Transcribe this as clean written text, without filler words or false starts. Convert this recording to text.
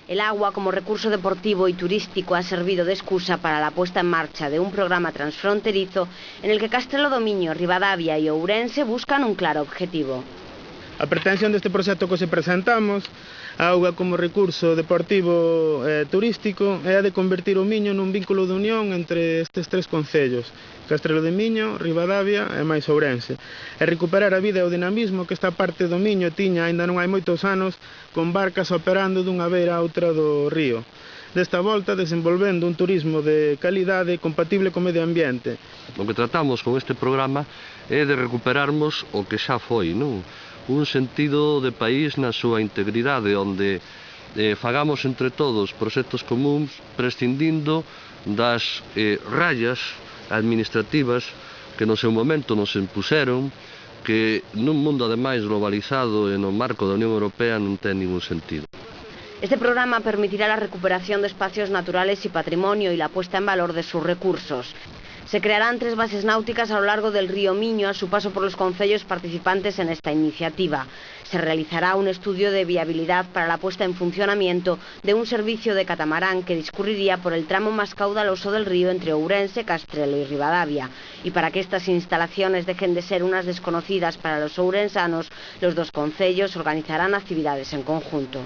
El agua como recurso deportivo y turístico ha servido de excusa para la puesta en marcha de un programa transfronterizo en el que Castrelo do Miño, Ribadavia y Ourense buscan un claro objetivo. A pretensión deste proxecto que se presentamos, a auga como recurso deportivo e turístico, é a de convertir o Miño nun vínculo de unión entre estes tres concellos, Castrelo de Miño, Ribadavia e máis Ourense, e recuperar a vida e o dinamismo que esta parte do Miño tiña aínda non hai moitos anos con barcas operando dunha beira a outra do río. Desta volta, desenvolvendo un turismo de calidade compatible co medio ambiente. O que tratamos con este programa é de recuperarmos o que xa foi, non? Un sentido de país na súa integridade, onde fagamos entre todos proxectos comuns, prescindindo das rallas administrativas que no seu momento nos impuseron, que nun mundo ademais globalizado e no marco da Unión Europea non ten ningún sentido. Este programa permitirá la recuperación de espacios naturales y patrimonio y la puesta en valor de sus recursos. Se crearán 3 bases náuticas a lo largo del río Miño a su paso por los concellos participantes en esta iniciativa. Se realizará un estudio de viabilidad para la puesta en funcionamiento de un servicio de catamarán que discurriría por el tramo más caudaloso del río entre Ourense, Castrelo y Ribadavia. Y para que estas instalaciones dejen de ser unas desconocidas para los ourensanos, los 2 concellos organizarán actividades en conjunto.